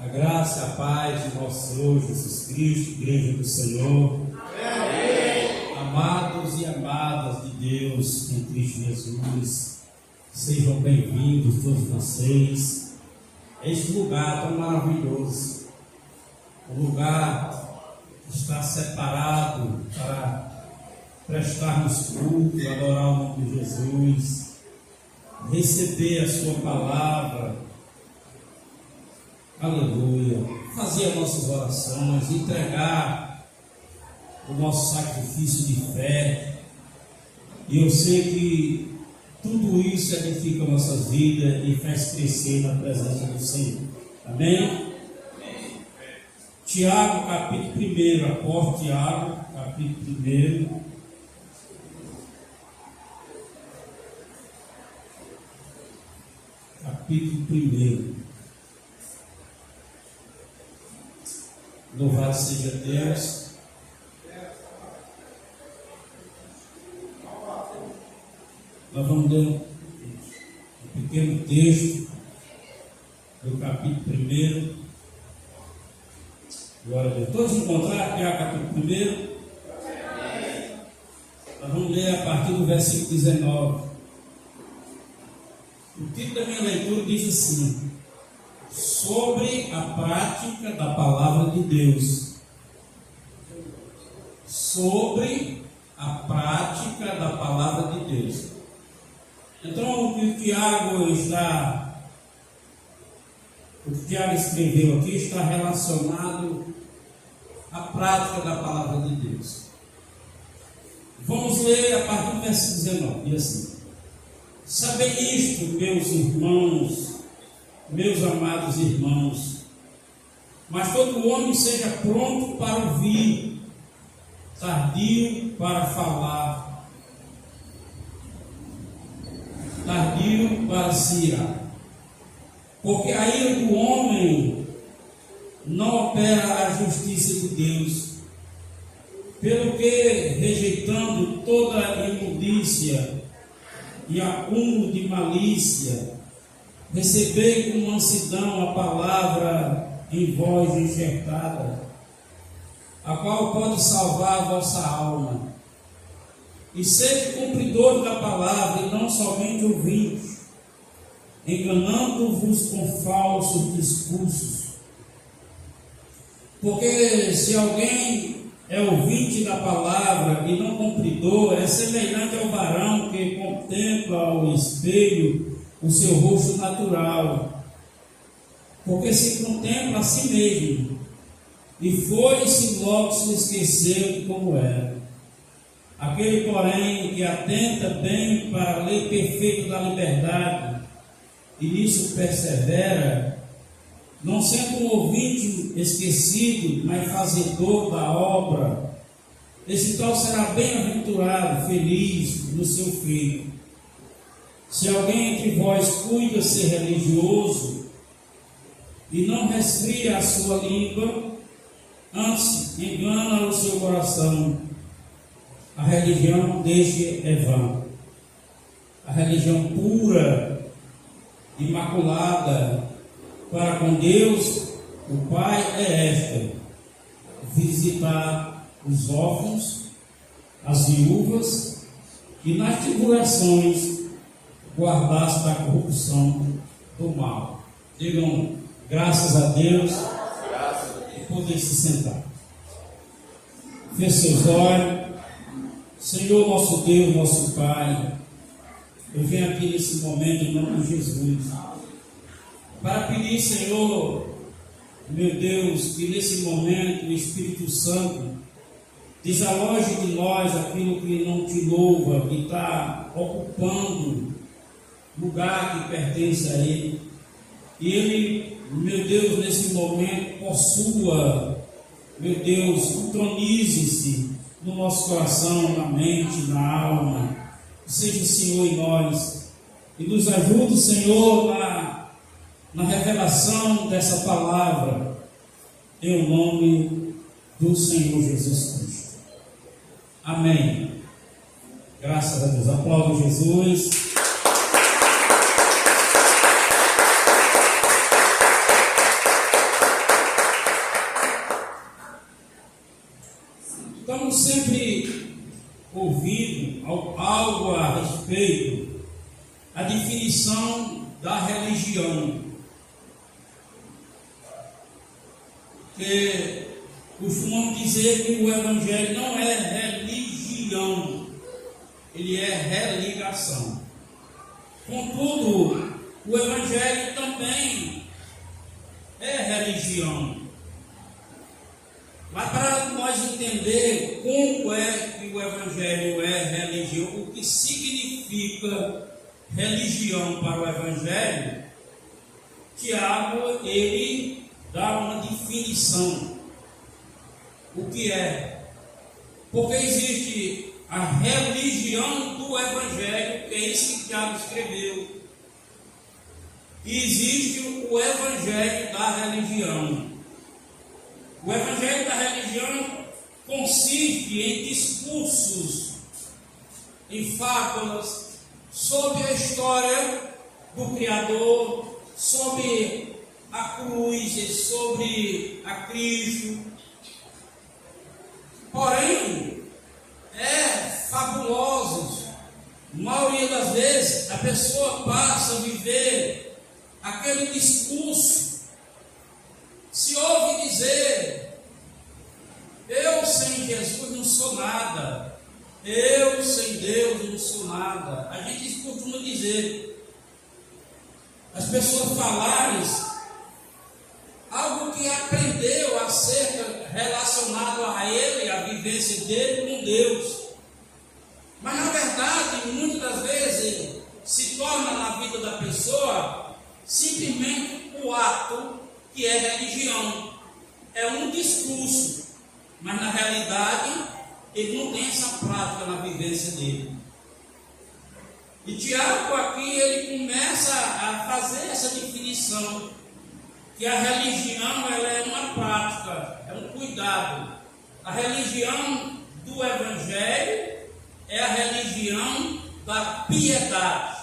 A graça e a paz de nosso Senhor Jesus Cristo, Igreja do Senhor. Amém. Amados e amadas de Deus em Cristo Jesus, sejam bem-vindos todos vocês a este lugar tão maravilhoso. O lugar que está separado para prestarmos culto, adorar o nome de Jesus, receber a sua palavra. Aleluia, fazer as nossas orações, entregar o nosso sacrifício de fé. E eu sei que tudo isso edifica nossas vidas e faz crescer na presença do Senhor. Amém? Tiago, capítulo 1, apóstolo Tiago, capítulo 1. Capítulo 1. Louvado seja Deus. Nós vamos ler um pequeno texto do capítulo 1. Glória a Deus. Todos encontraram Tiago, capítulo 1? Nós vamos ler a partir do versículo 19. O título da minha leitura diz assim: sobre a prática da palavra de Deus. Sobre a prática da palavra de Deus. Então, o que o Tiago escreveu aqui está relacionado à prática da palavra de Deus. Vamos ler a partir do versículo 19, e assim: sabei isto, meus irmãos, meus amados irmãos, mas todo homem seja pronto para ouvir, tardio para falar, tardio para se irar, porque a ira do homem não opera a justiça de Deus, pelo que, rejeitando toda imundícia e acúmulo de malícia, recebei com mansidão a palavra em voz enxertada, a qual pode salvar a vossa alma. E sede cumpridores da palavra, e não somente ouvintes, enganando-vos com falsos discursos. Porque se alguém é ouvinte da palavra e não cumpridor, é semelhante ao varão que contempla ao espelho o seu rosto natural, porque se contempla a si mesmo, e foi-se logo se esqueceu de como era. Aquele, porém, que atenta bem para a lei perfeita da liberdade, e nisso persevera, não sendo um ouvinte esquecido, mas fazedor da obra, esse tal será bem-aventurado, feliz no seu feito. Se alguém entre vós cuida ser religioso e não resfria a sua língua, antes engana o seu coração, a religião deste é vã. A religião pura, imaculada para com Deus, o Pai, é esta: visitar os órfãos, as viúvas, e nas tribulações guardar-se da corrupção do mal. Digam graças a Deus e poder se sentar. Feche seus olhos. Senhor, nosso Deus, nosso Pai, eu venho aqui nesse momento em nome de Jesus para pedir, Senhor, meu Deus, que nesse momento o Espírito Santo desaloje de nós aquilo que não te louva, que está ocupando lugar que pertence a Ele, e Ele, meu Deus, nesse momento possua, meu Deus, entronize-se no nosso coração, na mente, na alma. Seja o Senhor em nós e nos ajude, Senhor, na revelação dessa palavra, em nome do Senhor Jesus Cristo. Amém. Graças a Deus. Aplaudo Jesus. temos sempre ouvido algo a respeito da definição da religião, que costumam dizer que o Evangelho não é religião, ele é religação. Contudo, o Evangelho também é religião. Mas para nós entender como é que o Evangelho é religião, o que significa religião para o Evangelho, Tiago, ele dá uma definição. O que é? Porque existe a religião do Evangelho, que é isso que Tiago escreveu. E existe o Evangelho da religião. O Evangelho da religião consiste em discursos, em fábulas, sobre a história do Criador, sobre a cruz e sobre a Cristo. Porém, fabulosos. A maioria das vezes, a pessoa passa a viver aquele discurso. Se ouve dizer: eu sem Jesus não sou nada, eu sem Deus não sou nada. A gente costuma dizer, as pessoas falarem algo que aprendeu acerca relacionado a ele, a vivência dele com Deus. Mas na verdade, muitas das vezes, se torna na vida da pessoa simplesmente o ato que é religião. É um discurso, mas na realidade ele não tem essa prática na vivência dele. E Tiago aqui ele começa a fazer essa definição, que a religião ela é uma prática, é um cuidado. A religião do Evangelho é a religião da piedade,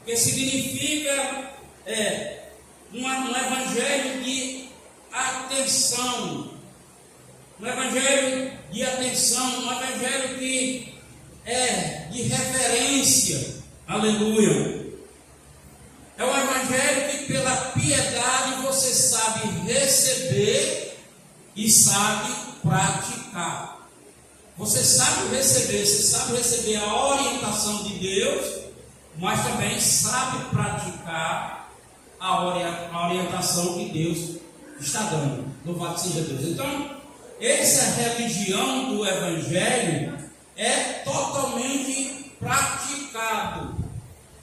que significa um evangelho de atenção, um evangelho de atenção, um evangelho que é de reverência. Aleluia! É um evangelho que pela piedade você sabe receber e sabe praticar. Você sabe receber a orientação de Deus, mas também sabe praticar a orientação que Deus está dando. Louvado seja Deus. Então, essa religião do Evangelho é totalmente praticado.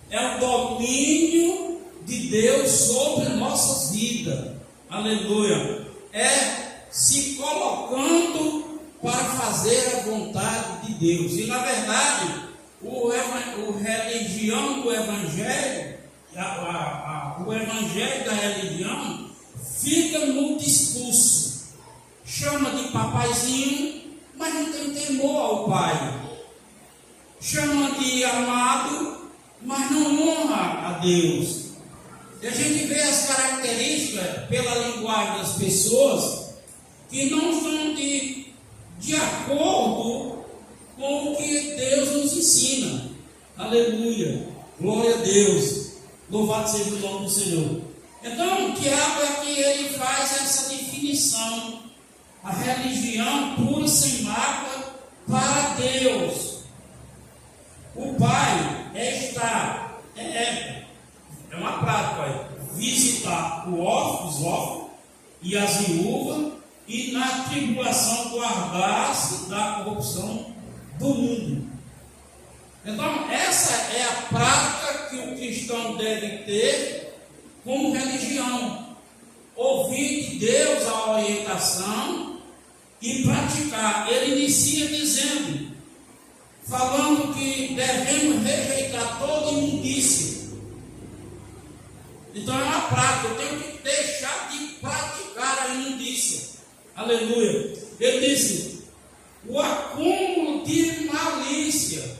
É o domínio de Deus sobre nossas vidas. Aleluia. É se colocando para fazer a vontade de Deus. E na verdade, o religião do Evangelho, o Evangelho da religião, fica no discurso. Chama de papaizinho, mas não tem temor ao pai. Chama de amado, mas não honra a Deus. E a gente vê as características pela linguagem das pessoas que não estão de acordo com o que Deus nos ensina. Aleluia, glória a Deus, louvado seja o nome do Senhor. Então, Tiago aqui ele faz essa definição: a religião pura, sem mácula, para Deus. O Pai é uma prática, visitar os órfãos e as viúvas, e na tribulação guardar-se da corrupção do mundo. Então, essa é a prática que o cristão deve ter como religião: ouvir de Deus a orientação e praticar. Ele inicia falando que devemos rejeitar toda imundícia. Então é uma prática, eu tenho que deixar de praticar a imundícia. Aleluia. Ele disse: o acúmulo de malícia.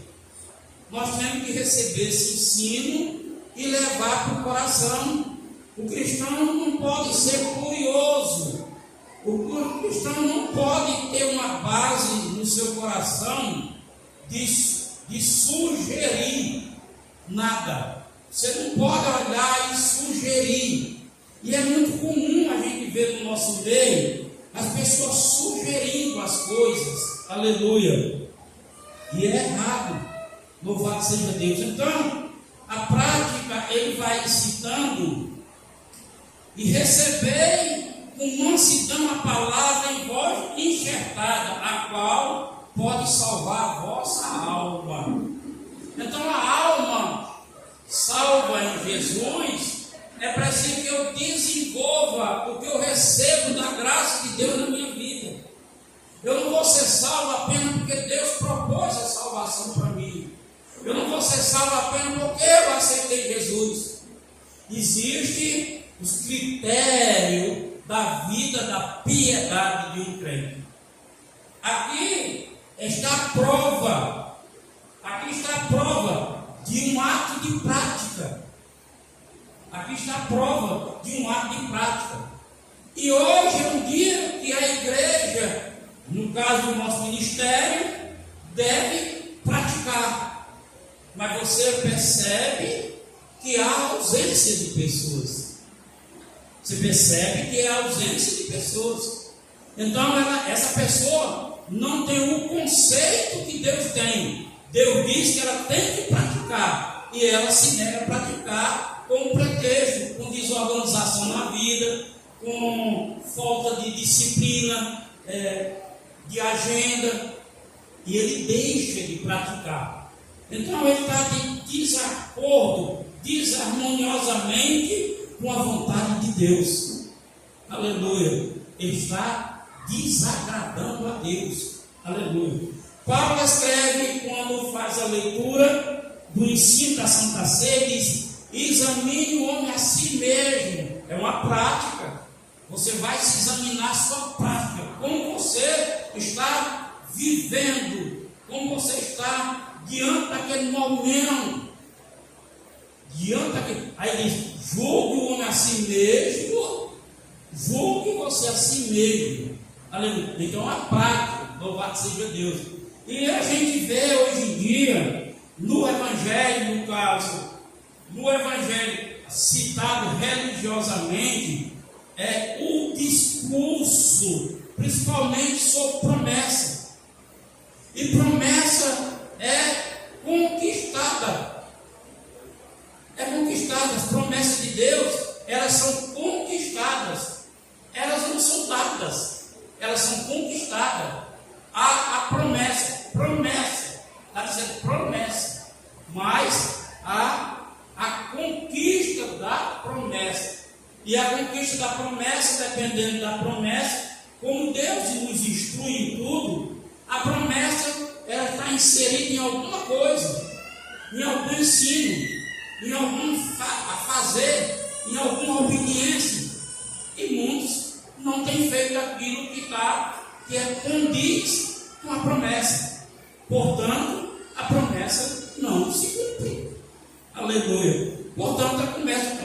Nós temos que receber esse ensino e levar para o coração. O cristão não pode ser curioso. O cristão não pode ter uma base no seu coração de sugerir nada. Você não pode olhar e sugerir. E é muito comum a gente ver no nosso meio as pessoas sugerindo as coisas. Aleluia. E é errado. Louvado seja Deus. Então, a prática, ele vai citando: e recebei com mansidão a palavra em vós enxertada, a qual pode salvar a vossa alma. Então, a alma salva em Jesus, é preciso que eu desenvolva o que eu recebo da graça de Deus na minha vida. Eu não vou ser salvo apenas porque Deus propôs a salvação para mim. Eu não vou ser salvo apenas porque eu aceitei Jesus. Existem os critérios da vida da piedade de um crente. Aqui está a prova. Aqui está a prova de um ato de prática. Aqui está a prova de um ato de prática. E hoje é um dia que a igreja, no caso do nosso ministério, deve praticar. Mas você percebe que há ausência de pessoas. Você percebe que há ausência de pessoas. Então, essa pessoa não tem o conceito que Deus tem. Deus diz que ela tem que praticar. E ela se nega a praticar com pretexto, com desorganização na vida, com falta de disciplina, de agenda. E ele deixa de praticar. Então ele está de desacordo, desarmoniosamente com a vontade de Deus. Aleluia. Ele está desagradando a Deus. Aleluia. Paulo escreve, quando faz a leitura do ensino da Santa Ceia, diz: examine o homem a si mesmo. É uma prática. Você vai se examinar a sua prática. Como você está vivendo, como você está diante daquele momento, aí diz: julgue o homem a si mesmo, julgue você a si mesmo. Aleluia. Então a prática, louvado seja Deus. E a gente vê hoje em dia, no Evangelho, no caso, no Evangelho citado religiosamente, o discurso, principalmente sobre promessa. E promessa é conquistada. É conquistada. As promessas de Deus, elas são conquistadas. Elas não são dadas. Elas são conquistadas. A promessa. Está dizendo promessa. Mas a conquista da promessa. E a conquista da promessa, dependendo da promessa, como Deus nos instrui em tudo, a promessa, ela está inserida em alguma coisa, em algum ensino, em algum fazer, em alguma obediência. E muitos não têm feito aquilo que condiz com a promessa. Portanto, a promessa não se cumpre. Aleluia. Portanto, a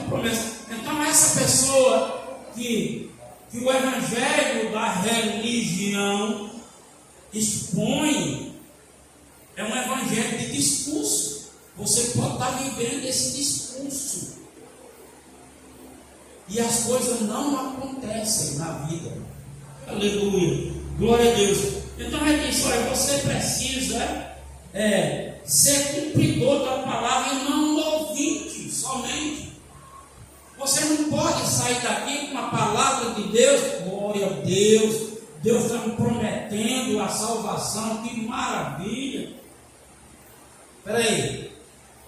promessa. Então, essa pessoa que o evangelho da religião expõe, é um evangelho de discurso. Você pode estar vivendo esse discurso e as coisas não acontecem na vida. Aleluia, glória a Deus. Então é isso, olha, você precisa ser cumpridor da palavra e não um ouvinte somente. Você não pode sair daqui com a palavra de Deus, glória a Deus, Deus está me prometendo a salvação, que maravilha. Espera aí,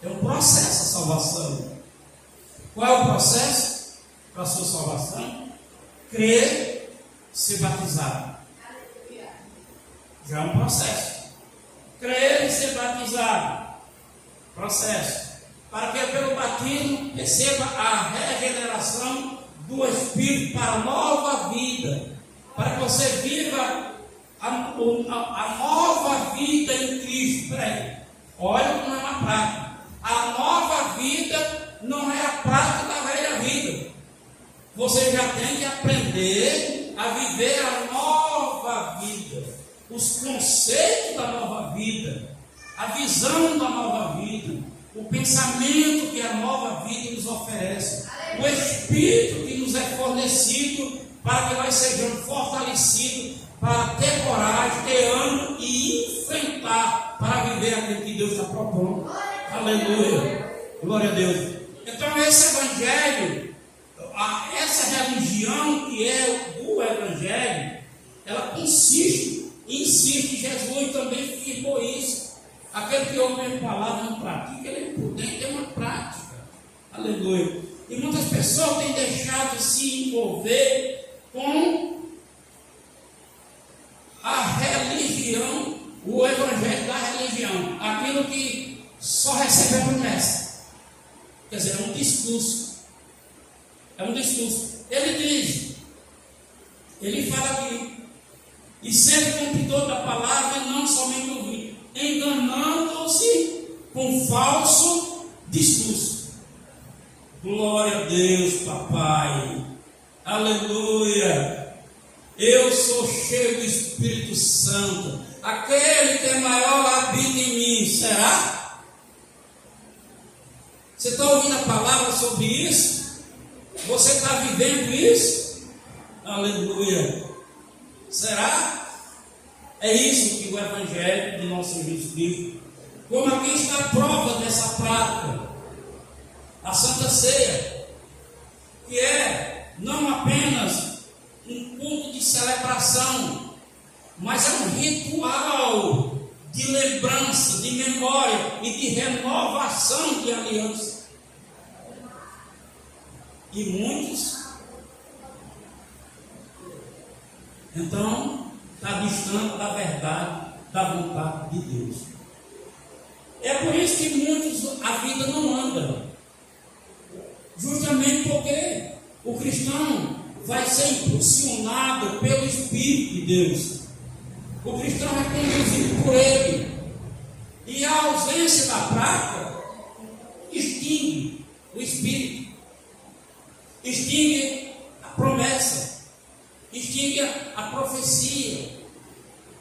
é um processo a salvação. Qual é o processo para a sua salvação? Crer, ser batizado. Já é um processo. Crer e ser batizado. Processo. Para que pelo batismo receba a regeneração do Espírito para a nova vida. Para que você viva a nova vida em Cristo. Peraí. Olha como é uma prática. A nova vida não é a prática da velha vida. Você já tem que aprender a viver a nova vida. O os conceitos da nova vida, a visão da nova vida, o pensamento que a nova vida nos oferece, o Espírito que nos é fornecido para que nós sejamos fortalecidos para ter coragem, ter ânimo e enfrentar para viver aquilo que Deus está propondo. Aleluia. Glória a Deus. Então esse evangelho, essa religião que é o evangelho, ela insiste. Jesus também firmou isso. Aquele que ouve a palavra não pratica, ele é prudente, é uma prática. Aleluia. E muitas pessoas têm deixado de se envolver com a religião, o evangelho da religião, aquilo que só recebe a promessa. Quer dizer, é um discurso. É um discurso. Ele fala aqui, e ser cumpridor da palavra e não somente ouvir, enganando-se com falso discurso. Glória a Deus, papai. Aleluia. Eu sou cheio do Espírito Santo. Aquele que é maior habita em mim. Será? Você está ouvindo a palavra sobre isso? Você está vivendo isso? Aleluia. Será? É isso que o Evangelho de nosso Senhor Jesus Cristo. Como aqui está a prova dessa prática. A Santa Ceia, que é não apenas um culto de celebração, mas é um ritual de lembrança, de memória e de renovação de aliança. E muitos, então, está distante da verdade, da vontade de Deus. É por isso que muitos a vida não anda. Justamente porque o cristão vai ser impulsionado pelo Espírito de Deus. O cristão é conduzido por ele. E a ausência da prática extingue o Espírito, extingue a promessa, extingue a profecia.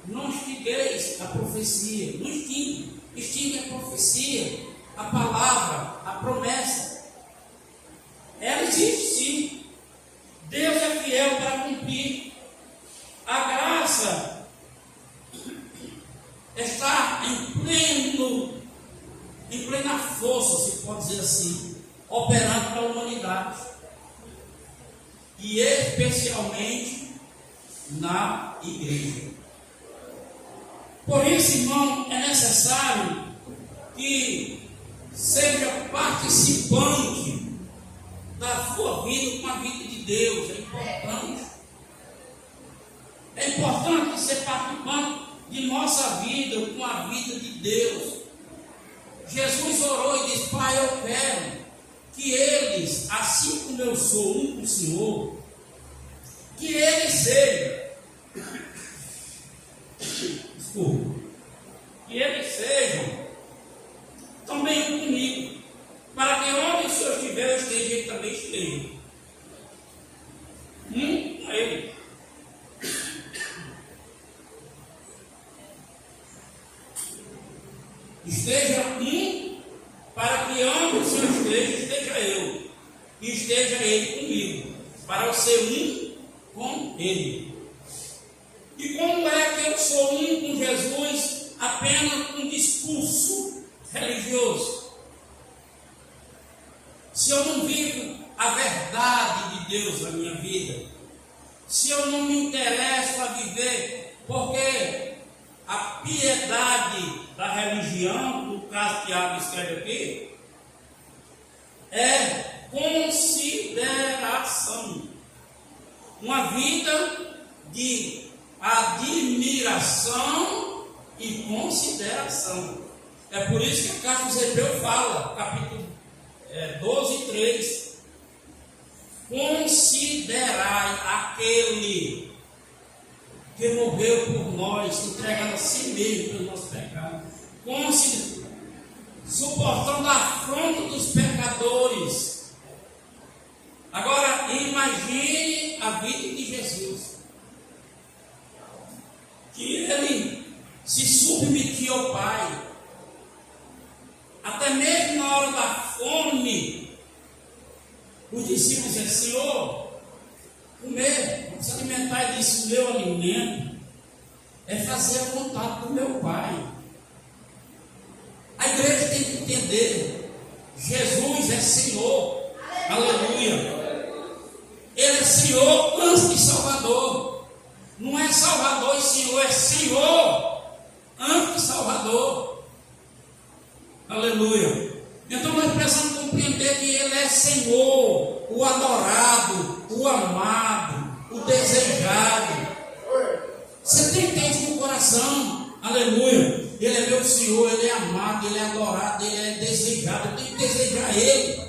Não extingueis a profecia, não extingue a profecia, a palavra, a promessa. Ela existe sim. Deus é fiel para cumprir. A graça está em plena força, se pode dizer assim, operando para a humanidade. E especialmente na igreja. Por isso, irmão, é necessário que seja participante da sua vida com a vida de Deus. É importante. É importante ser participante de nossa vida com a vida de Deus. Jesus orou e disse: Pai, eu quero que eles, assim como eu sou um com o Senhor, que eles sejam, que eles sejam também um comigo, para que onde o Senhor estiver, eu esteja, ele também esteja. Com ele. Esteja para que onde o Senhor esteja, esteja eu, e esteja ele comigo, para eu ser com ele. E como é que eu sou com Jesus apenas com discurso religioso? Se eu não vivo a verdade de Deus na minha vida, se eu não me interesso a viver, porque a piedade da religião, no caso que Tiago escreve aqui, é consideração. Uma vida de admiração e consideração. É por isso que a carta aos Hebreus fala, capítulo 12, 3. Considerai aquele que morreu por nós, entregando a si mesmo pelo nosso pecado, suportando a afronta dos pecadores. Agora, imagine a vida de Jesus, que ele se submetia ao Pai. Até mesmo na hora da fome, os discípulos diziam: Senhor, comer, vamos se alimentar. Ele disse: o meu alimento é fazer a vontade do meu Pai. A igreja tem que entender: Jesus é Senhor. Aleluia. Ele é Senhor antes de Salvador. Não é Salvador e Senhor, é Senhor antes de Salvador. Aleluia. Então nós precisamos compreender que Ele é Senhor, o adorado, o amado, o desejado. Você tem que ter isso no coração. Aleluia. Ele é meu Senhor, Ele é amado, Ele é adorado, Ele é desejado. Eu tenho que desejar Ele.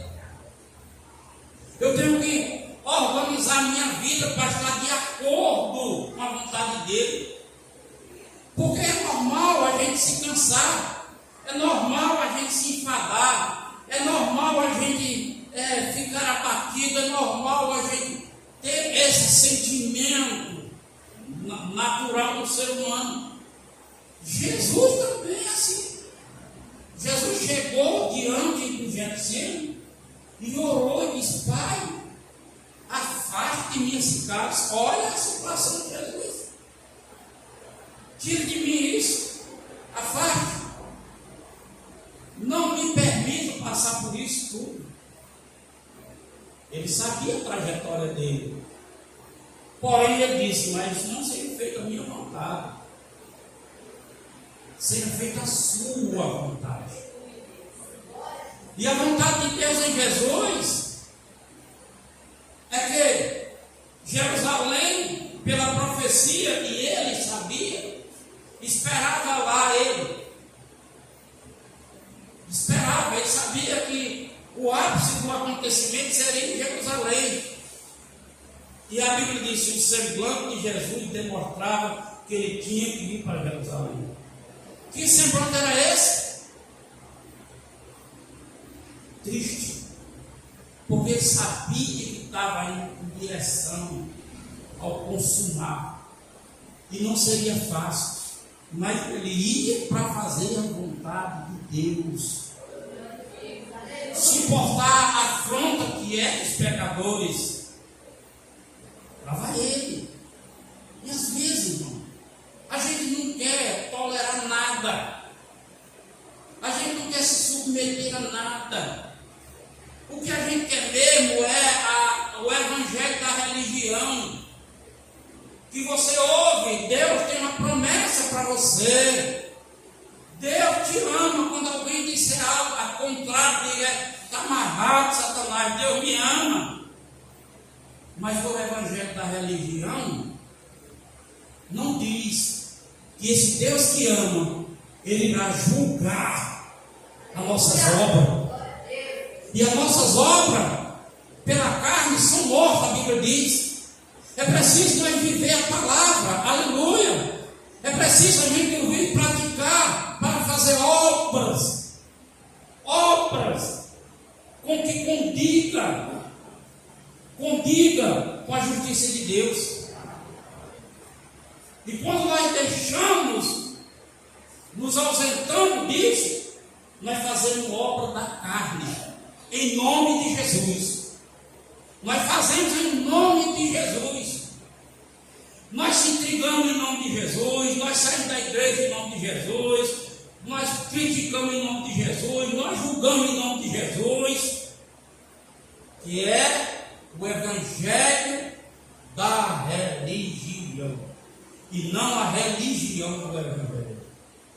Eu tenho que organizar minha vida para estar de acordo com a vontade dEle. Porque é normal a gente se cansar, é normal a gente se enfadar, é normal a gente ficar abatido, é normal a gente ter esse sentimento natural do ser humano. Jesus também é assim. Jesus chegou diante do Getsemane e orou e disse: Pai, afaste de mim esse cálice. Olha a situação de Jesus. Tire de mim isso. Afaste. Não me permita passar por isso tudo. Ele sabia a trajetória dele. Porém, ele disse: mas não seja feita a minha vontade, seja feita a sua vontade. E a vontade de Deus em Jesus é que Jerusalém, pela profecia que ele sabia, esperava lá ele. Esperava, ele sabia que o ápice do acontecimento seria em Jerusalém. E a Bíblia diz que o semblante de Jesus demonstrava que ele tinha que ir para Jerusalém. Que semblante era esse? Triste. Porque ele sabia que estava indo em direção ao consumar. E não seria fácil. Mas ele ia para fazer a vontade de Deus. Suportar a afronta que é dos pecadores. Lá vai ele. E às vezes, irmão, a gente não quer tolerar nada. A gente não quer se submeter a nada. O que a gente quer mesmo é o evangelho da religião. Que você ouve, Deus tem uma promessa para você. Deus te ama. Quando alguém disser algo a contrário, diga: está amarrado, Satanás. Deus me ama. Mas o evangelho da religião não diz que esse Deus que ama, Ele irá julgar as nossas obras. E as nossas obras, pela carne, são mortas, a Bíblia diz. É preciso nós viver a palavra, aleluia. É preciso a gente ouvir e praticar para fazer obras com que condiga com a justiça de Deus. E quando nós deixamos, nos ausentamos disso, nós fazemos obra da carne, em nome de Jesus. Nós fazemos em nome de Jesus. Nós se intrigamos em nome de Jesus. Nós saímos da igreja em nome de Jesus. Nós criticamos em nome de Jesus. Nós julgamos em nome de Jesus. Que é o evangelho da religião. E não a religião do evangelho.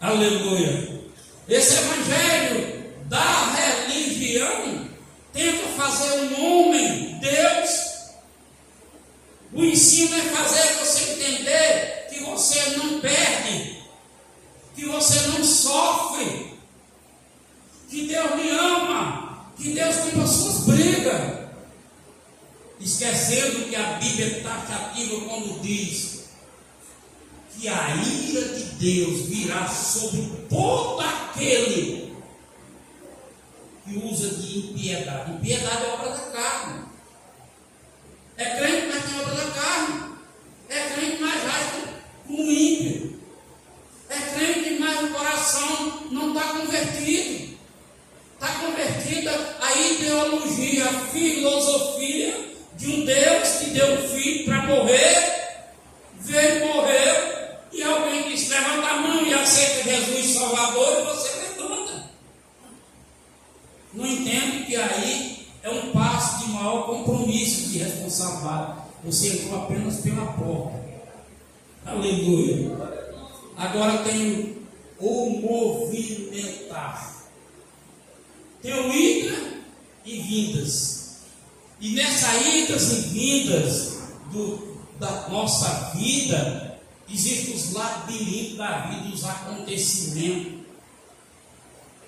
Aleluia. Esse evangelho da religião tenta fazer um homem Deus. O ensino é fazer você entender que você não perde, que você não sofre, que Deus me ama, que Deus tem as suas brigas. Esquecendo que a Bíblia é taxativa quando diz que a ira de Deus virá sobre todo aquele que usa de impiedade. Impiedade é obra da carne. É crente, mas tem obra da carne. É crente, mas age como ímpio. É crente, vir para morrer, veio, morreu, e alguém disse: levanta a mão e aceita Jesus Salvador, e você levanta. Não entende que aí é um passo de maior compromisso de responsabilidade. Você entrou apenas pela porta. Aleluia. Agora tem o movimentar. Tem o ida e vindas. E nessas idas e vindas da nossa vida, existem os labirintos da vida, os acontecimentos.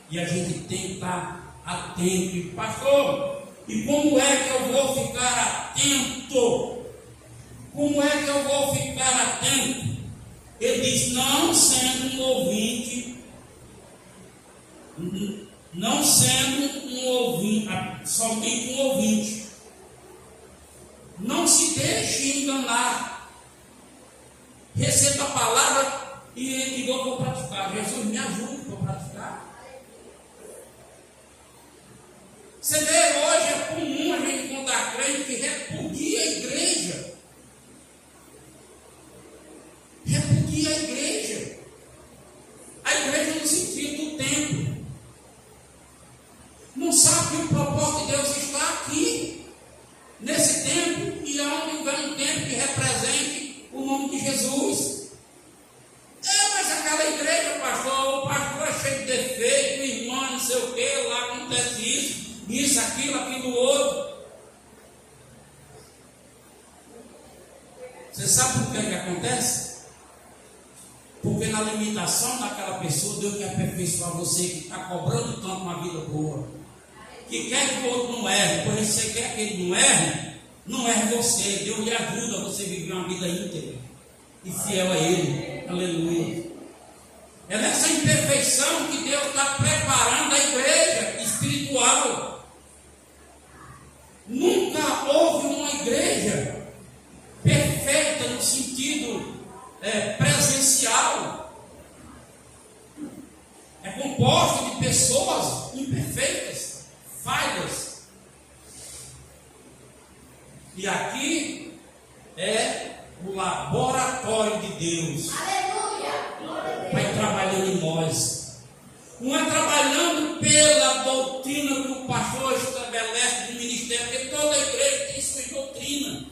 E a gente tem que estar atento. E, pastor, e como é que eu vou ficar atento? Como é que eu vou ficar atento? Ele diz: não sendo um ouvinte, não sendo um ouvinte, somente um ouvinte. Não se deixe enganar. Receba a palavra e diga: eu vou praticar. Jesus, me ajude para praticar. Você vê, hoje é comum a gente encontrar crente que repudia a igreja. Repudia a igreja. A igreja no sentido do tempo. Não sabe que o propósito de Deus está aqui, nesse tempo, e aonde vem um tempo que represente o nome de Jesus. Mas aquela igreja, pastor, o pastor é cheio de defeito, o irmão não sei o que, lá acontece isso, aquilo, outro. Você sabe por que acontece? Porque na limitação daquela pessoa, Deus quer aperfeiçoar você que está cobrando tanto uma vida boa, que quer que o outro não erre, por isso você quer que ele não erre você. Deus lhe ajuda a você viver uma vida íntegra e fiel a Ele. Aleluia. É nessa imperfeição que Deus está preparando a igreja espiritual. Nunca houve uma igreja perfeita no sentido presencial. É composta de pessoas imperfeitas, falhas. E aqui é o laboratório de Deus. Aleluia! Vai trabalhando em nós. Não é trabalhando pela doutrina que o pastor estabelece do ministério, porque toda igreja tem sua doutrina.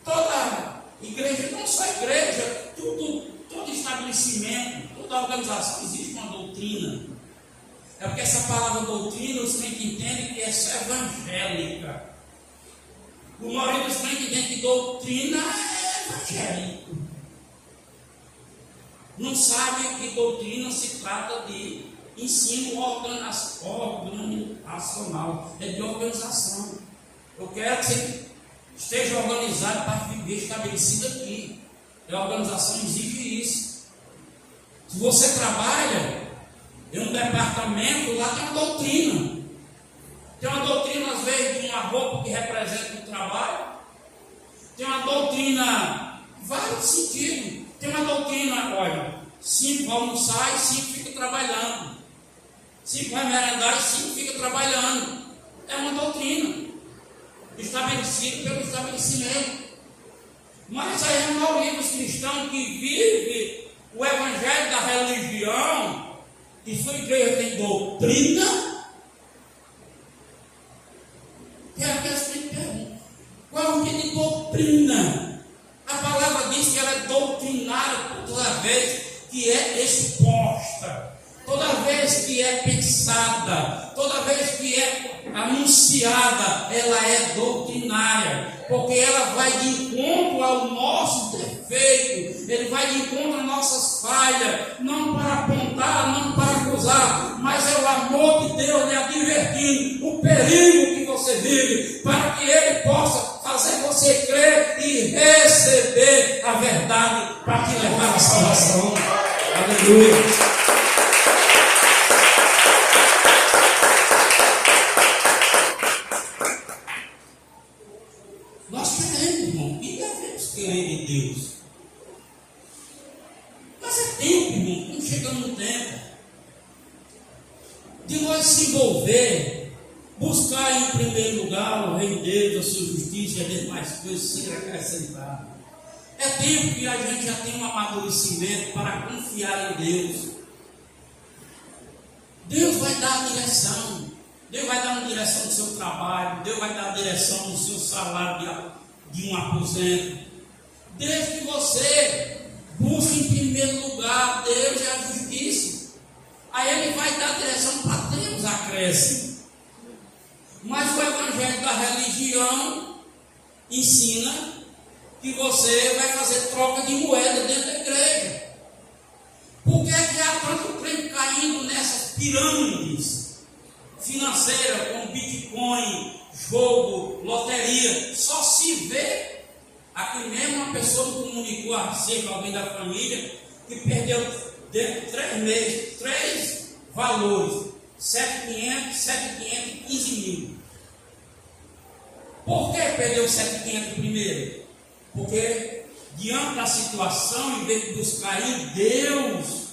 Toda igreja, não só igreja, todo estabelecimento, toda organização existe uma doutrina. É porque essa palavra doutrina, os crentes entendem que é só evangélica. O maioria dos crentes entende que doutrina é evangélico. Não sabe que doutrina se trata de ensino organizacional, é de organização. Eu quero que você esteja organizado para viver estabelecido aqui. E a organização exige isso. Se você trabalha em um departamento, lá tem uma doutrina. Tem uma doutrina, às vezes, de uma roupa que representa o trabalho. Tem uma doutrina, vários sentidos. Tem uma doutrina, olha, 5 vai almoçar e 5 fica trabalhando. 5 vai merendar e 5 fica trabalhando. É uma doutrina estabelecida pelo estabelecimento. Mas aí a maioria dos cristãos que vive o evangelho da religião, e sua igreja tem doutrina, quero que as pessoas perguntem: qual é o que de doutrina? A palavra diz que ela é doutrinária toda vez que é exposta, toda vez que é pensada, toda vez que é anunciada, ela é doutrinária, porque ela vai de encontro ao nosso defeito, ele vai de encontro às nossas falhas, não para apontar, não para acusar, mas é o amor de Deus lhe advertindo o perigo que você vive, para que ele possa fazer você crer e receber a verdade para te levar à salvação. Aleluia. Nós queremos, irmão, e devemos querer em Deus. Mas é tempo, irmão, estamos chegando no tempo de nós se envolver, buscar em primeiro lugar o reino de Deus, a sua justiça justiça e as demais coisas serão acrescentadas. É tempo que a gente já tem um amadurecimento para confiar em Deus. Deus vai dar a direção. Deus vai dar uma direção no seu trabalho. Deus vai dar a direção no seu salário de um aposento. Desde que você busque em primeiro lugar Deus e a justiça. Aí Ele vai dar a direção para termos acréscimo. Mas o evangelho da religião ensina que você vai fazer troca de moeda dentro da igreja. Por que é que há tanto crente caindo nessas pirâmides financeiras, como Bitcoin, jogo, loteria? Só se vê. Aqui mesmo uma pessoa me comunicou acerca, alguém da família, que perdeu dentro de 3 meses, 3 valores, 7.500, 7.500 e 15 mil. Por que perdeu 7.500 primeiro? Porque diante da situação, em vez de buscar em Deus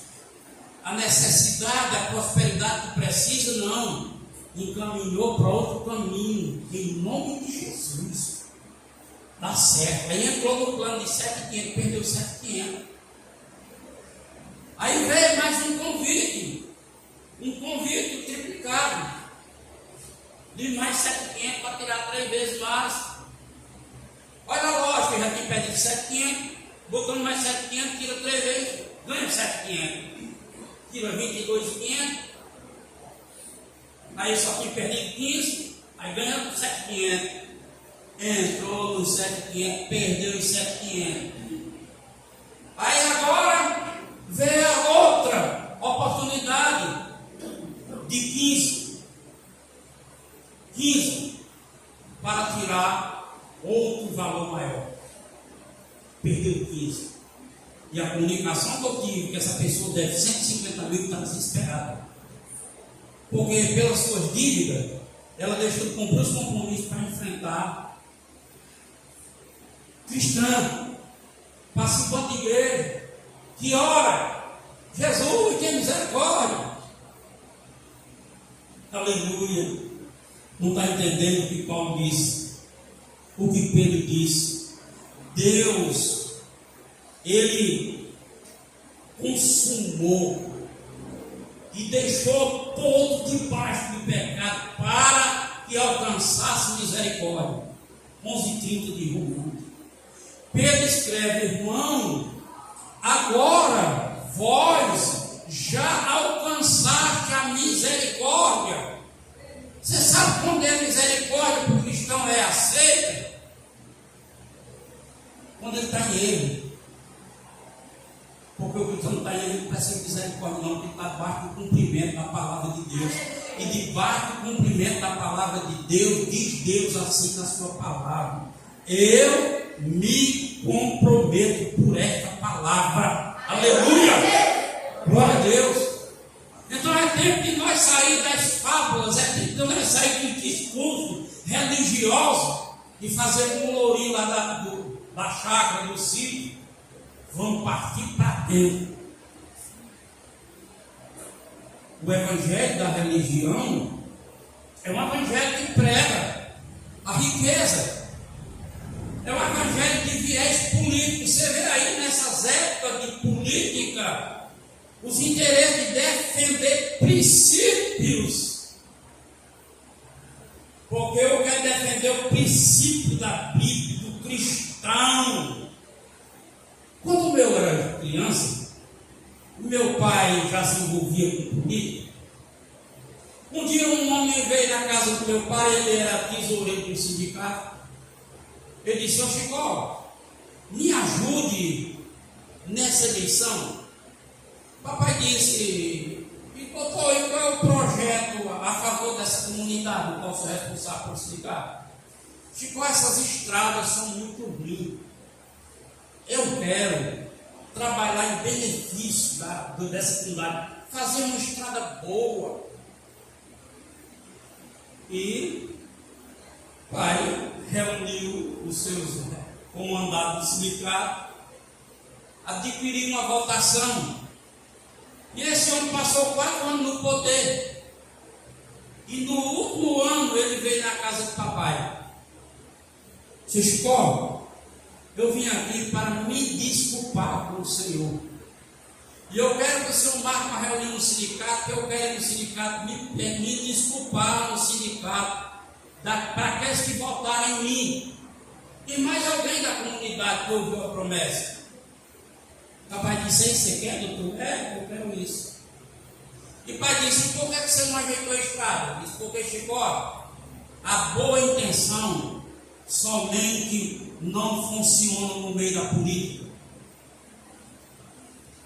a necessidade, a prosperidade que precisa, não, encaminhou para outro caminho, em nome de Jesus. Dá certo. Aí entrou no plano de 7.500, perdeu 7.500. Aí veio mais um convite triplicado, de mais 7.500 para tirar 3 vezes mais. Olha a lógica, já tinha perdido 7.500, botando mais 7.500, tira 3 vezes, ganha 7.500, tira 22.500, aí só tinha perdido 15, aí ganha 7.500. Entrou nos 7.500, perdeu os 7.500. Aí agora veio a outra oportunidade de 15 para tirar outro valor maior. Perdeu 15. E a comunicação que eu tive que essa pessoa deve 150 mil, está desesperada. Porque pelas suas dívidas, ela deixou de cumprir os compromissos para enfrentar. Cristã, participante de igreja, que ora, Jesus tem misericórdia. Aleluia. Não está entendendo o que Paulo disse, o que Pedro disse. Deus, Ele consumou e deixou todo debaixo do pecado para que alcançasse misericórdia. 11:30 de Romanos. Pedro escreve: irmão, agora vós já alcançaste a misericórdia. Você sabe quando é a misericórdia para o cristão é aceita? Quando ele está em erro. Porque o cristão não está em erro, não precisa de misericórdia, não, porque está debaixo do cumprimento da palavra de Deus. E debaixo do cumprimento da palavra de Deus, diz Deus assim na sua palavra: eu me comprometo por esta palavra. Aleluia! Glória a Deus! Então é tempo de nós sair das fábulas, é tempo de nós sair do discurso religioso e fazer como o lourinho lá da chácara, do sítio. Vamos partir para dentro. O evangelho da religião é um evangelho que prega a riqueza. É um evangelho de viés político. Você vê aí nessas épocas de política os interesses de defender princípios. Porque eu quero defender o princípio da Bíblia, do cristão. Quando eu era criança, o meu pai já se envolvia com política. Um dia um homem veio na casa do meu pai, ele era tesoureiro do sindicato. Ele disse: ô Chico, me ajude nessa eleição. Papai disse: e qual é o projeto a favor dessa comunidade, do qual sou responsável pelo sindicato? Chico, essas estradas são muito ruins. Eu quero trabalhar em benefício dessa comunidade, fazer uma estrada boa. E o pai reuniu os seus comandados do sindicato, adquiriu uma votação. E esse homem passou 4 anos no poder. E no último ano ele veio na casa do papai. Seu Chicó, eu vim aqui para me desculpar com o Senhor. E eu quero que o Senhor marque uma reunião no sindicato, que eu quero no sindicato me desculpar no sindicato, para aqueles que votaram em mim. E mais alguém da comunidade que ouviu a promessa. O pai disse: você quer, doutor? Eu quero isso. E o pai disse: por que você não ajeitou a estrada? Disse: porque, Chicó, a boa intenção somente não funciona no meio da política.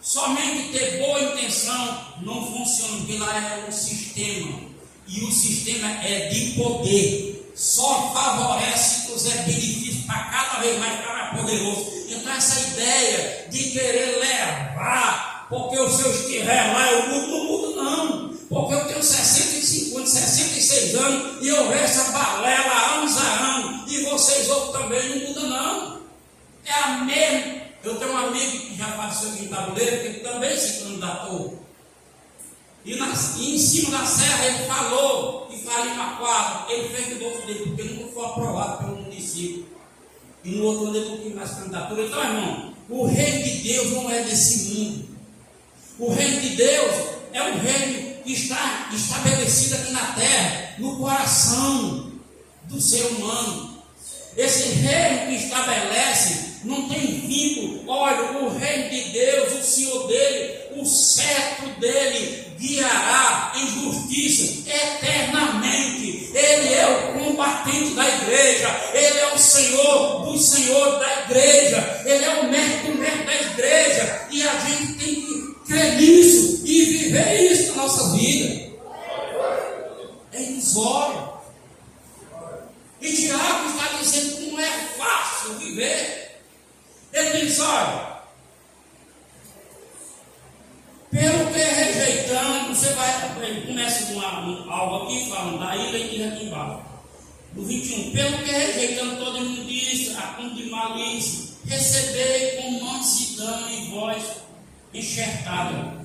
Somente ter boa intenção não funciona, porque lá é um sistema. E o sistema é de poder. Só favorece os benefícios para cada vez mais ficar mais poderoso. Então essa ideia de querer levar, porque o seu estiver lá, eu mudo, não mudo não. Porque eu tenho 65 anos, 66 anos, e eu vejo essa balela anos a anos, e vocês outros também não mudam não. É a mesma. Eu tenho um amigo que já passou aqui em Tabuleiro, que ele também se candidatou. E em cima da serra ele falou, e fala em Maquadro, ele fez o voto dele, porque nunca foi aprovado pelo município. E no outro ano ele não tinha mais candidatura. Então, irmão, o reino de Deus não é desse mundo. O reino de Deus é um reino que está estabelecido aqui na terra, no coração do ser humano. Esse reino que estabelece não tem vínculo. Olha, o reino de Deus, o Senhor dele, o cetro dele guiará em justiça eternamente. Ele é o combatente da igreja, ele é o Senhor dos senhores da igreja, ele é o mestre do mestre da igreja, e a gente tem que crer nisso e viver isso na nossa vida. É ilusório. E Tiago está dizendo que não é fácil viver. Ele diz: olha, pelo que rejeitando, você vai. Ele começa com algo aqui, falando da ilha e diz aqui embaixo. No 21, pelo que rejeitando toda imundícia, a fundo de malícia, recebei com mansidão e voz enxertada,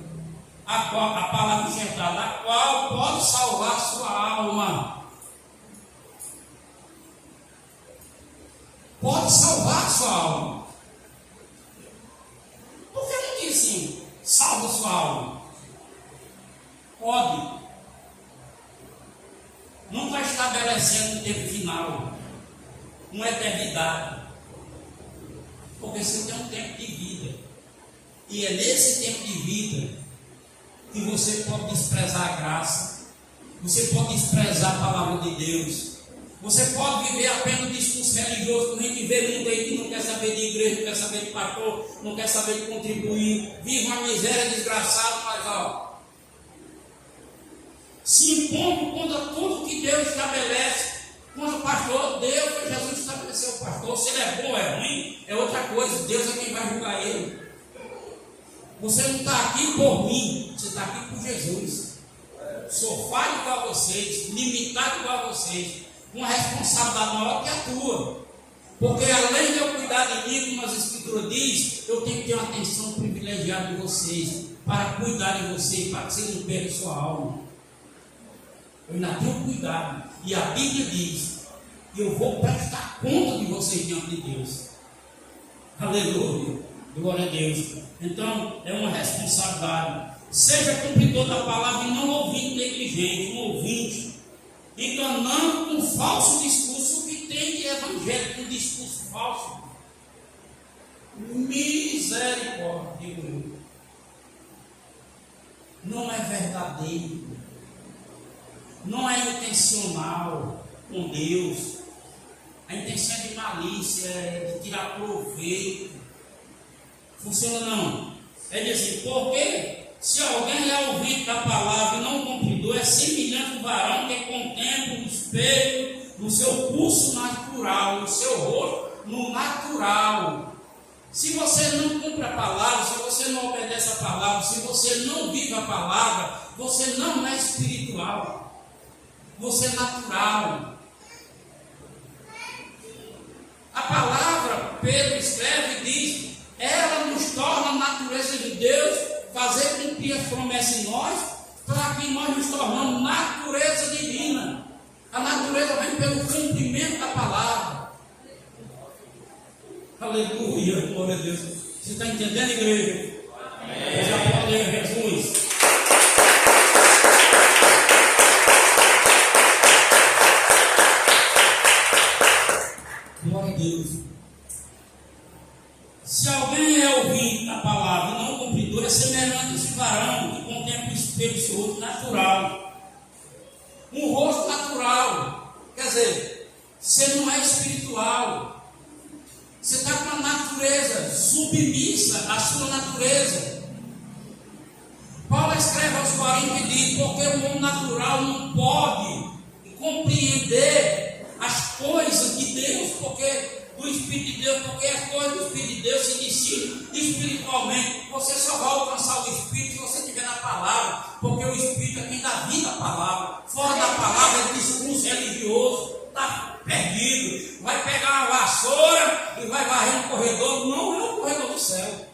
a palavra enxertada, a qual pode salvar sua alma. Pode salvar sua alma. Por que não diz assim, salva sua alma? Pode. Não está estabelecendo um tempo final, uma eternidade. Porque você tem um tempo de vida. E é nesse tempo de vida que você pode desprezar a graça. Você pode desprezar a palavra de Deus. Você pode viver apenas o discurso religioso, como a gente vê muito aí que não quer saber de igreja, não quer saber de pastor, não quer saber de contribuir, vive uma miséria desgraçada, mas ó, se impondo contra tudo que Deus estabelece, contra o pastor. Deus, Jesus estabeleceu o pastor. Se ele é bom ou é ruim, é outra coisa. Deus é quem vai julgar ele. Você não está aqui por mim, você está aqui por Jesus. Sou falho igual a vocês, limitado igual a vocês, uma responsabilidade maior que a tua. Porque além de eu cuidar de mim, como as escrituras diz, eu tenho que ter uma atenção privilegiada de vocês, para cuidar de vocês, para que vocês não percam sua alma. Eu ainda tenho cuidado. E a Bíblia diz: eu vou prestar conta de vocês diante de Deus. Aleluia. Glória a Deus. Então, é uma responsabilidade. Seja cumpridor da palavra e não ouvinte negligente, um ouvinte, enganando com falso discurso. O que tem de evangélico com discurso falso? Misericórdia. Não é verdadeiro. Não é intencional com Deus. A intenção é de malícia, é de tirar proveito. Funciona não. É dizer assim, porque se alguém é ouvinte da palavra e não cumpridor, é semelhante ao varão que contempla o espelho no seu curso natural, no seu rosto, no natural. Se você não cumpre a palavra, se você não obedece a palavra, se você não vive a palavra, você não é espiritual. Você é natural. A palavra, Pedro escreve e diz: ela nos torna a natureza de Deus, fazer cumprir as promessas em nós, para que nós nos tornamos natureza divina. A natureza vem pelo cumprimento da palavra. Aleluia, glória a Deus. Você está entendendo, igreja? Amém. Já pode ler Jesus. Glória a Deus. Se alguém é ouvinte da palavra e não cumpridor, é semelhante a esse varão que contempla o espelho do seu rosto natural. Um rosto natural. Quer dizer, você não é espiritual. Você está com a natureza submissa à sua natureza. Paulo escreve aos Coríntios e diz: porque o homem natural não pode compreender as coisas de Deus, porque do Espírito de Deus, porque as coisas do Espírito de Deus se iniciam espiritualmente. Você só vai alcançar o Espírito se você estiver na palavra, porque o Espírito é quem dá vida à palavra. Fora da palavra é discurso religioso, está perdido. Vai pegar uma vassoura e vai varrer no corredor. Não é o corredor do céu.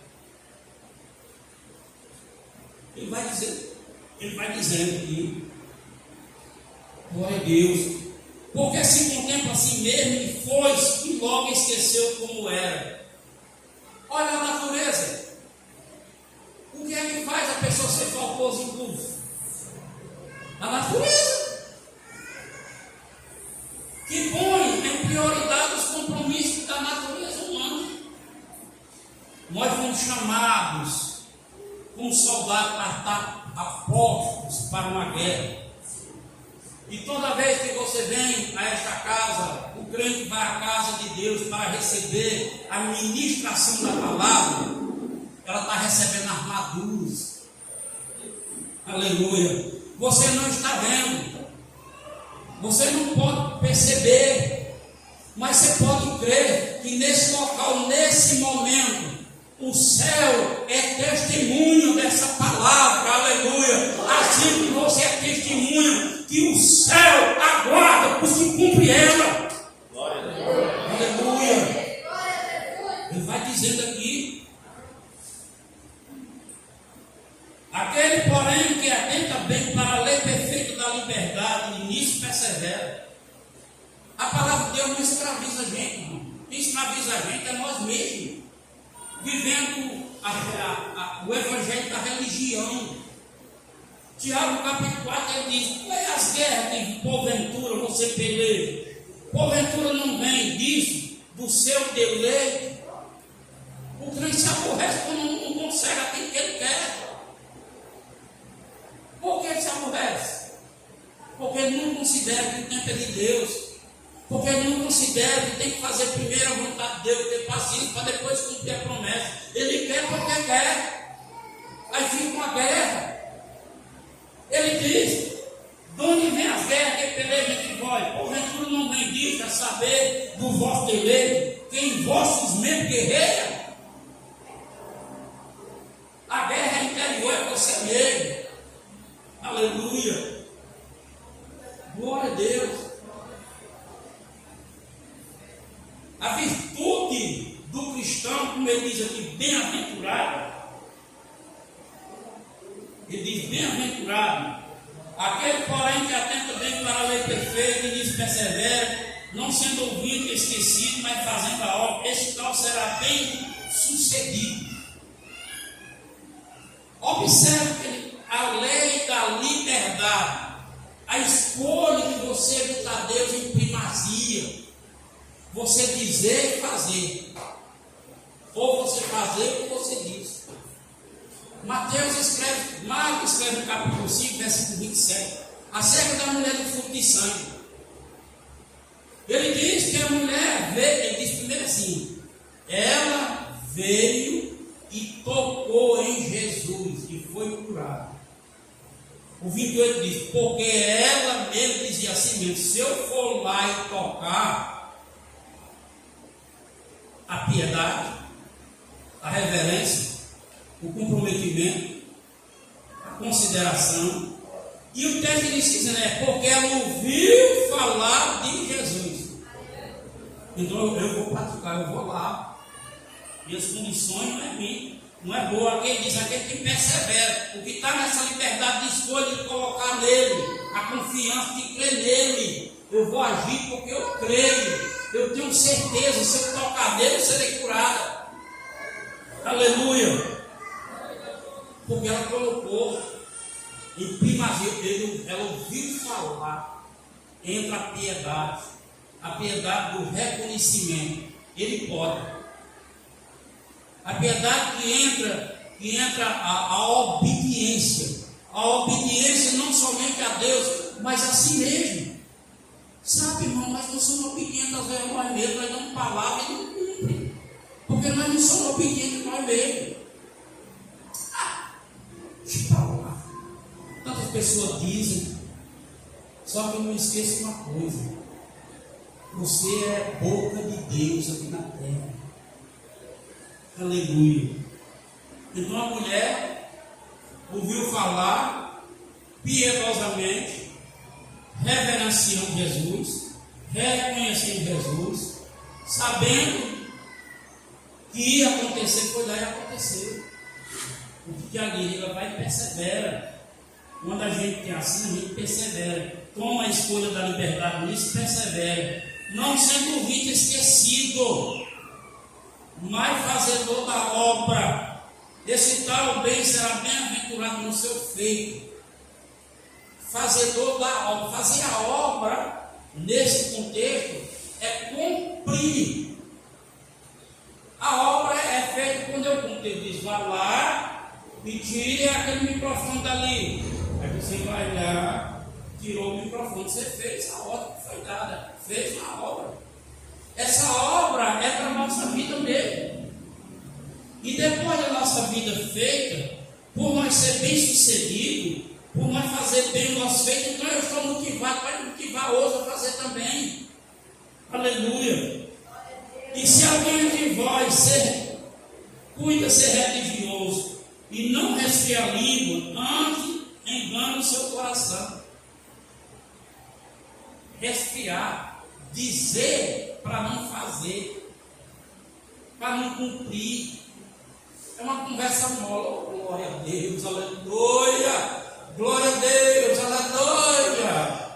Ele vai dizendo aqui, glória a Deus, porque se contempla a si mesmo e foi e logo esqueceu como era. Olha a natureza. O que é que faz a pessoa ser faltosa em tudo? A natureza. Que põe em prioridade os compromissos da natureza humana. Nós fomos chamados como soldados para estar apostos para uma guerra. E toda vez que você vem a esta casa, o crente vai à casa de Deus para receber a ministração da palavra, ela está recebendo armaduras. Aleluia. Você não está vendo, você não pode perceber, mas você pode crer que nesse local, nesse momento, o céu é testemunho dessa palavra, aleluia. Assim que você é testemunha, que o céu aguarda os que cumprem ela. Glória a Deus. Aleluia. Ele vai dizendo aqui: aquele, porém, que atenta bem para a lei perfeita da liberdade, e nisso persevera. A palavra de Deus não escraviza a gente, irmão. Quem escraviza a gente é nós mesmos, vivendo o evangelho da religião. Tiago capítulo 4 ele diz: qual é as guerras que porventura você peleja? Porventura não vem disso, do seu deleite? O crente se aborrece quando não consegue aquilo que ele quer. Por que ele se aborrece? Porque ele não considera que o tempo é de Deus. Porque ele não considera que tem que fazer primeiro a vontade de Deus, ter paciência para depois cumprir a promessa. Ele quer porque quer. Aí fica uma guerra. Ele diz: de onde vem as guerras que peleja entre vós? Porventura não vem disso, a saber do vosso deleite, que em vossos membros guerreia? A guerra interior é você mesmo. Aleluia. Glória a Deus. A virtude do cristão, como ele diz aqui, bem-aventurado. Ele diz: bem-aventurado aquele, porém, que atenta bem para a lei perfeita e nisso persevera, não sendo ouvido e esquecido, mas fazendo a obra, este tal será bem sucedido. Observe que a lei da liberdade, a escolha de você botar Deus em primazia, você dizer e fazer, ou você fazer o que você diz. Marcos escreve no capítulo 5, versículo 27, acerca da mulher do fluxo de sangue. Ele diz que a mulher veio, ele diz primeiro assim: ela veio e tocou em Jesus e foi curada. O 28 diz: porque ela mesmo dizia assim mesmo: se eu for lá e tocar, a piedade, a reverência, o comprometimento, a consideração. E o texto dizendo porque ela ouviu falar de Jesus. Então eu vou praticar, eu vou lá. E as condições não é mim, não é boa. Aquele diz, aquele que persevera, o que está nessa liberdade de escolha de colocar nele a confiança de crer nele. Eu vou agir porque eu creio. eu tenho certeza, se eu tocar nele, eu serei curada. Aleluia. Porque ela colocou em primazia, ela ouviu falar, entra a piedade do reconhecimento. Ele pode. A piedade que entra a obediência. A obediência não somente a Deus, mas a si mesmo. Sabe, irmão, nós não somos obedientes às vezes nós mesmos, nós damos palavra e não cumprimos. Porque nós não somos obedientes a nós mesmos. Deixa eu falar. Tantas pessoas dizem, só que eu não esqueço uma coisa. Você é boca de Deus aqui na terra. Aleluia. Então a mulher ouviu falar piedosamente, reverenciando Jesus, reconhecendo Jesus, sabendo que ia acontecer, foi lá e aconteceu. Porque ali ela vai e persevera. Quando a gente tem assim, a gente persevera. Toma a escolha da liberdade nisso, persevera. Não sendo ouvinte esquecido, mas fazedor da obra. Esse tal bem será bem-aventurado no seu feito. Fazedor da obra. Fazer a obra, nesse contexto, é cumprir. A obra é feita quando eu diz, vá lá e tire aquele microfone dali. Aí você vai lá, tirou o microfone, você fez a obra que foi dada, fez a obra. Essa obra é para a nossa vida mesmo. E depois da nossa vida feita, por nós ser bem sucedido, por nós fazer bem o nosso feito, então eu estou motivado para motivar outros a fazer também. Aleluia. E se alguém de vós cuida ser religioso e não resfria a língua, antes engana o seu coração. Resfriar, dizer para não fazer, para não cumprir. É uma conversa mole. Oh, glória a Deus, aleluia. Glória a Deus, aleluia.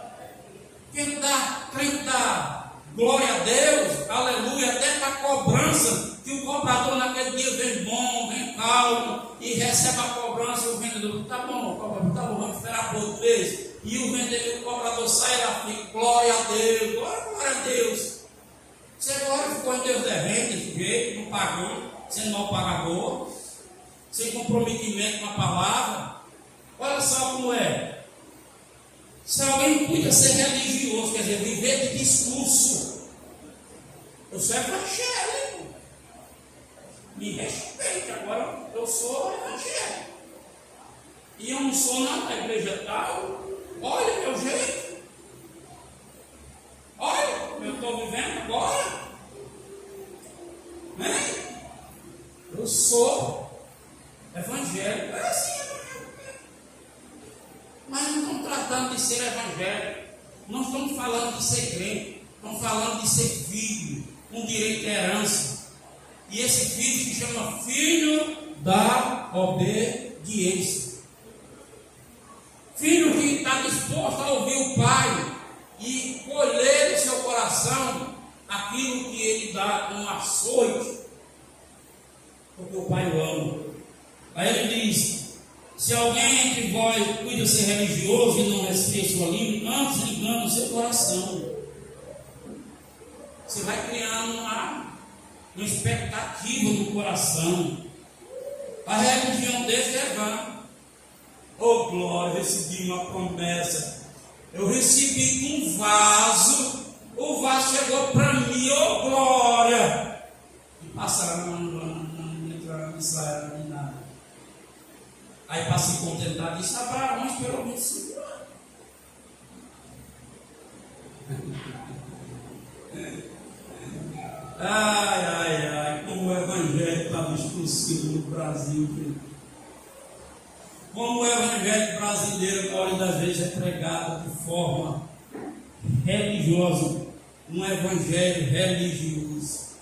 Quem dá glória a Deus, aleluia, até para a cobrança, que o cobrador naquele dia vem bom, vem calmo, e recebe a cobrança, o vendedor, tá bom, vamos esperar por outra vez. E o vendedor, o cobrador sai lá e glória a Deus, glória a Deus. Você agora ficou em Deus devendo desse jeito, não pagou, sendo mal pagador, sem comprometimento com a palavra. Olha só como é. Se alguém cuida ser religioso, quer dizer, viver de discurso, eu sou evangélico, me respeite, agora eu sou evangélico. E eu não sou não, a igreja tal, olha meu jeito, olha como eu estou vivendo agora, né? Eu sou evangélico, é assim. Mas não estamos tratando de ser evangélico, não estamos falando de ser crente, estamos falando de ser filho, com direito à herança. E esse filho se chama filho da obediência. Filho que está disposto a ouvir o pai e colher no seu coração aquilo que ele dá com açoite, porque o pai o ama. Aí ele diz: se alguém entre vós cuida ser religioso e não respeita sua língua, antes engana o seu coração. Você vai criando uma expectativa no coração. A religião desse é vã. Oh glória, recebi uma promessa. Eu recebi um vaso. O vaso chegou para mim, oh glória. E passaram não Israel nem nada. Aí para se contentar disse: Abraão esperou 25 anos. Ai, como o evangelho está distorcido no Brasil, filho. Como o evangelho brasileiro, a maioria das vezes, é pregado de forma religiosa, um evangelho religioso.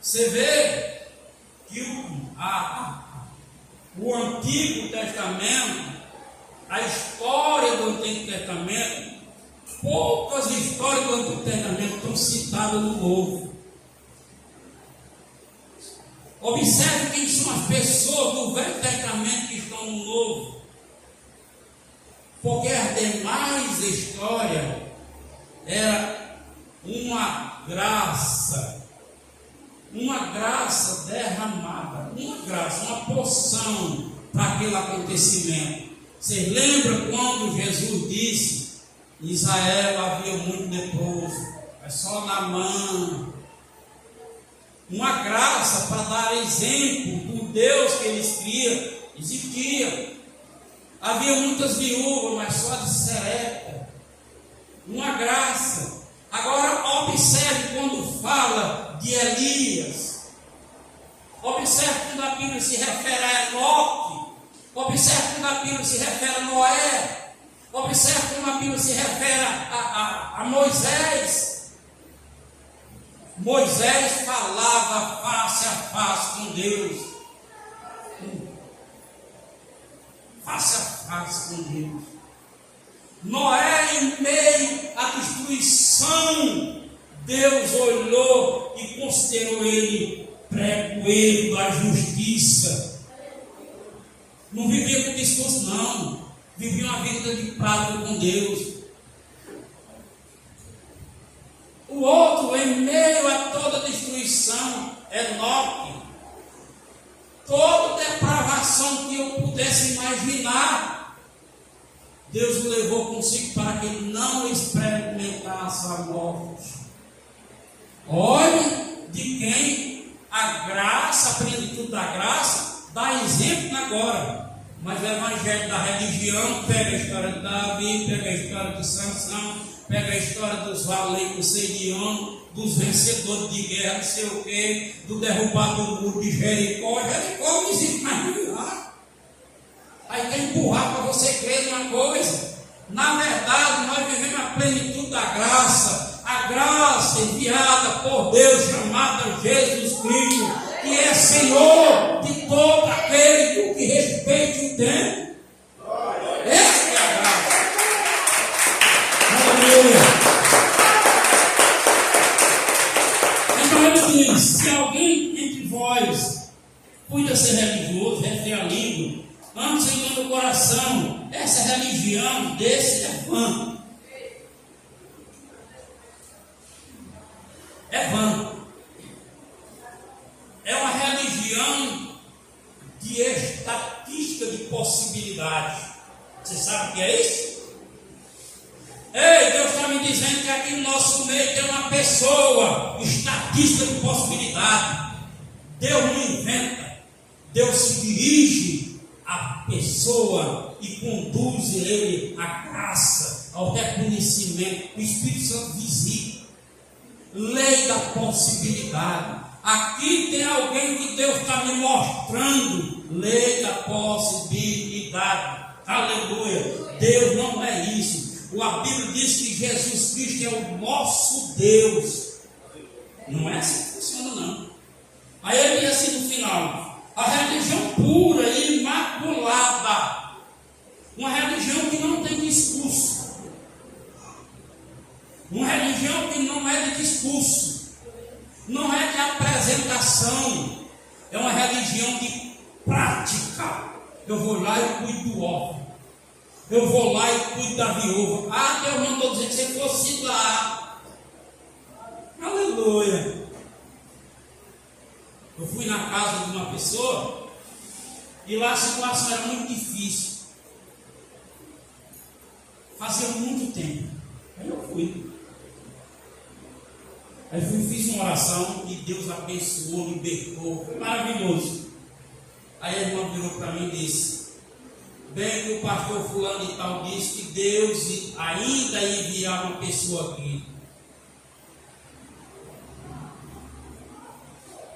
Você vê que o Antigo Testamento, a história do Antigo Testamento, poucas histórias do Antigo Testamento estão citadas no Novo. Observe quem são as pessoas do Velho Testamento que estão no Novo. Porque as demais histórias era uma graça derramada, uma porção para aquele acontecimento. Vocês lembram quando Jesus disse: em Israel havia muito leproso, é só na mão. Uma graça para dar exemplo do Deus que eles criam, existia. Havia muitas viúvas, mas só de sereta. Uma graça. Agora observe quando fala de Elias. Observe quando a Bíblia se refere a Enoque. Observe quando a Bíblia se refere a Noé. Observe quando a Bíblia se refere a Moisés. Moisés falava face a face com Deus. Face a face com Deus. Noé, em meio à destruição, Deus olhou e considerou ele pregoeiro da justiça. Não vivia com discurso, não. Vivia uma vida de prática com Deus. O outro, em meio a toda destruição, Enoque. Toda depravação que eu pudesse imaginar, Deus o levou consigo para que ele não experimentasse a morte. Olhe de quem a graça, a plenitude da graça, dá exemplo agora. Mas o evangelho da religião pega a história de Davi, pega a história de Sansão, pega a história dos valentes sedianos, dos vencedores de guerra, não sei o quê, do derrubado do muro de Jericó. Jericó não existe mais lá. Aí quer empurrar para você crer numa coisa. Na verdade, nós vivemos a plenitude da graça. A graça enviada por Deus, chamada Jesus Cristo, que é Senhor de todo aquele que respeite o tempo. Essa é a graça. Aleluia. Então ele diz: se alguém entre vós cuida ser religioso, refere a língua, antes engana o coração, essa religião desse é vã. É vã. É uma religião de estatística de possibilidades. Você sabe o que é isso? Ei, Deus está me dizendo que aqui no nosso meio tem uma pessoa, estatística de possibilidade. Deus não inventa. Deus se dirige à pessoa e conduz ele à graça, ao reconhecimento. O Espírito Santo visita. Lei da possibilidade. Aqui tem alguém que Deus está me mostrando. Lei da possibilidade. Aleluia. Deus não é isso. A Bíblia diz que Jesus Cristo é o nosso Deus. Não é assim que funciona, não. Aí ele diz assim no final: a religião pura e imaculada. Uma religião que não tem discurso. Uma religião que não é de discurso, não é de apresentação, é uma religião de prática. Eu vou lá e cuido do órfão, eu vou lá e cuido da viúva. Ah, Deus mandou dizer que você fosse lá. Aleluia. Eu fui na casa de uma pessoa e lá a situação era muito difícil. Fazia muito tempo. Aí eu fui. Aí fiz uma oração e Deus abençoou, libertou, foi maravilhoso. Aí a irmã virou para mim e disse: bem que o pastor fulano e tal disse que Deus ainda ia enviar uma pessoa aqui.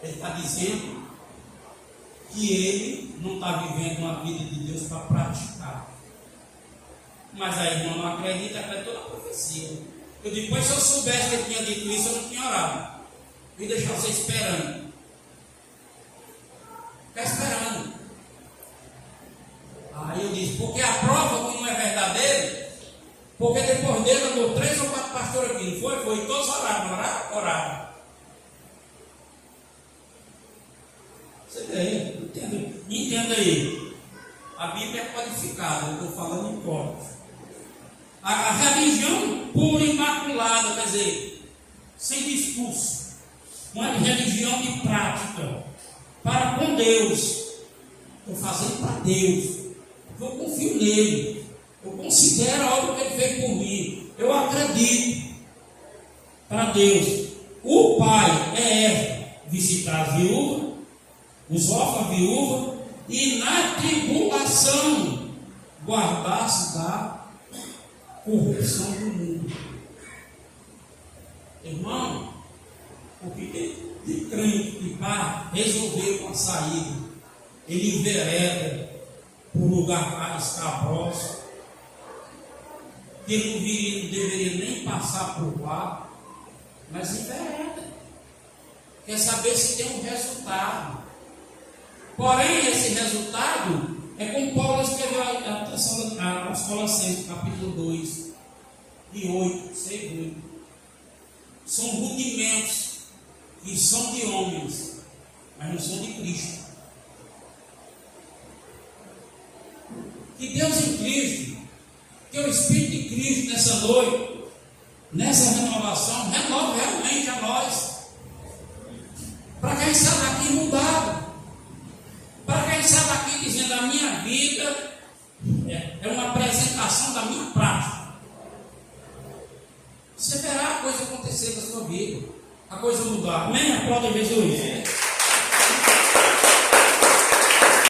Ele está dizendo que ele não está vivendo uma vida de Deus para praticar. Mas a irmã não acredita, acreditou na profecia. Eu digo: pois se eu soubesse que ele tinha dito isso, eu não tinha orado. E deixar você esperando. Ficar esperando. Aí eu disse: porque a prova que não é verdadeira, porque depois dele andou 3 ou Entenda aí. A Bíblia é codificada, eu estou falando em códigos. A religião pura e imaculada, quer dizer, sem discurso, uma religião de prática, para com Deus. Estou fazendo para Deus. Eu confio nele. Eu considero a obra que ele fez por mim. Eu acredito para Deus. O pai é visitar a viúva, os órfãos, a viúva, e na tribulação guardar-se da corrupção do mundo. Irmão, o que de crente que para resolver uma saída, ele envereda por lugar mais escabroso, que ele não deveria nem passar por lá, mas envereda. Quer saber se tem um resultado. Porém, esse resultado é como Paulo escreveu aos Colossenses, capítulo 2, de 8, 6, 8. São rudimentos que são de homens, mas não são de Cristo. Que Deus em Cristo, que o Espírito de Cristo nessa noite, nessa renovação, renova realmente a nós. Para quem está daqui mudado, para quem está daqui dizendo a minha vida é uma apresentação da minha prática. Você verá a coisa acontecer na sua vida, a coisa mudar. Amém? Aplauda Jesus.